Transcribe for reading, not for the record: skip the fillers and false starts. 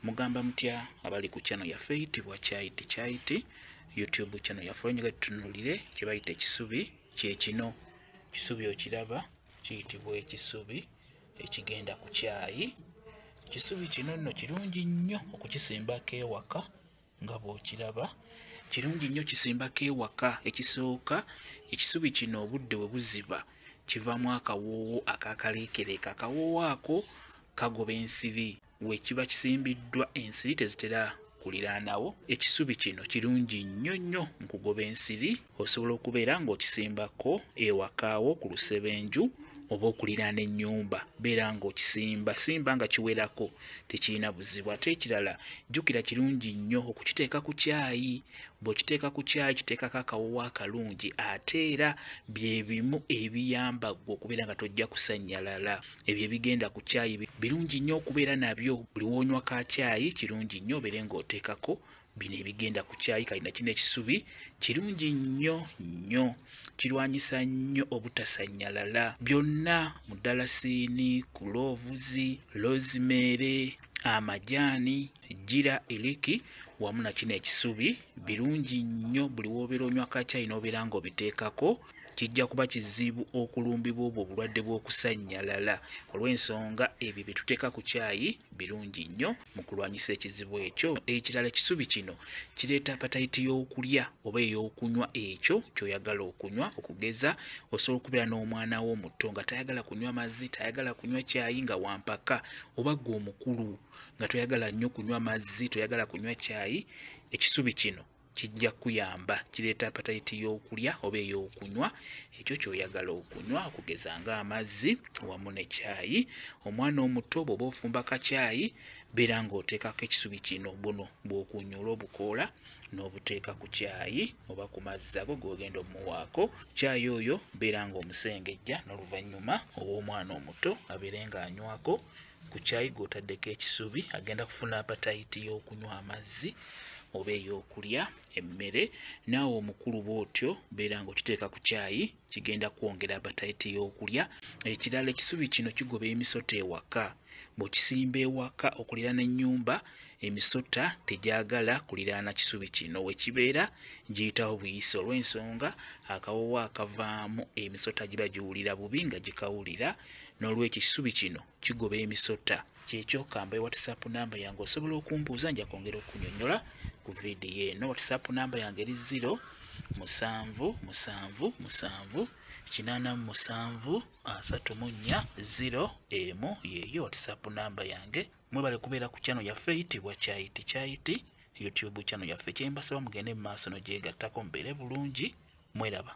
Mugamba mutya abali ku channel yaffe eyitibwa Kyaiti YouTube channel yaffe onyiga tutunulire kye bayita ekisubi kye kino. Kisubi okiraba kiyitibwa ekisubi ekigenda ku kyayi. Kisubi kino nno kirungi nnyo okukisimbako ewaka nga bw'okiraba. Kirungi nnyo kisimbako ewaka. Ekisooka, ekisubi kino obudde bwe buziba kivaamu akawoowo akakaleekereka. Akawoowo ako kagoba ensiri. We kiba kisimbiddwa ensiri tezitera kuliraanawo. Ekisubi kino kirungi nnyo nnyo mu kugoba ensiri. Osobola okubeera ng'okisimbako ewakaawo ku lusebenju oba okuliraana ennyumba. Beera ng'okisimba simba nga kiwerako, tekirina buzibu. Ate ekirala jjukira kirungi nnyo okukiteeka ku kyayi. Bw'okiteeka ku kyayi kiteekako akawoowo akalungi, ate era bye bimu ebiyamba ggwe okubeera nga tojja kusannyalala. Ebyo ebigenda ku kyayi birungi nnyo okubeera nabyo. Buli woonywa ka kyayi kirungi nnyo obeere ng'oteekako bino ebigenda ku kyayi. Kalina kino ekisubi kirungi nnyo nnyo, kirwanyisa nnyo obutasannyalala. Byonna mudalasiini, kuloovuzi, rosemary, amajaani, jjira, iliki wamu na kino ekisubi birungi nnyo. Buli w'obeera onywa ka kyayi n'obeera ng'obiteekako kijja kuba kizibu okulumbibwa obwo obulwadde bw'okusannyalala. Olw'ensonga ebyo bye tuteeka ku kyayi birungi nnyo mu kulwanyisa ekizibu ekyo. Ekirala ekisubi kino kireeta apatayiti y'okulya oba ey'okunywa ekyo ky'oyagala okunywa. Okugeza osobola okubeera n'omwana wo omuto nga tayagala kunywa mazzi, tayagala kunywa kyayi nga wampaka, oba ggwe omukulu nga toyagala nnyo kunywa mazzi, toyagala kunywa kyayi. Ekisubi kino kijja kuyamba, kireeta apatayiti y'okulya oba ey'okunywa ekyo ky'oyagala okunywa, okugeza ng'amazzi wamu ne kyayi. Omwana omuto bw'oba ofumba ka kyayi beera ng'oteekako ekisubi kino. Buno bw'okunyula obukoola n'obuteeka ku kyayi oba ku mazzi ago g'ogenda omuwaako. Kyayi oyo beera ng'omusengejja n'oluvannyuma ow'omwana omuto abeere ng'anywako ku kyayi gw'otaddeko ekisubi. Agenda kufuna apatayiti y'okunywa amazzi oba ey'okulya emmere. Naawe omukulu bw'otyo beera ng'okiteeka ku kyayi kigenda kwongera apatayiti y'okulya. Ekirala ekisubi kino kigoba emisota ewaka. Bw'okisimba ewaka okuliraana ennyumba, emisota tegyagala kuliraana kisubi kino. We kibeera giyitawo buyisi, olw'ensonga akawoowo akavaamu emisota giba giwulira bubi nga gikawulira. N'olw'ekyo ekisubi kino kigoba emisota. Kyekyo kamba WhatsApp namba yange osobola okumbuuza, nja kwongera okunnyonnyola ku vidiyo eno. WhatsApp namba yange eri 0778734 yeyo WhatsApp namba yange. Mwebale kubeera ku channel yaffe eyitibwa Kyaiti YouTube channel yaffe. Kyembasaba mugende mu maaso n'ogyegattako mubeere bulungi. Mweraba.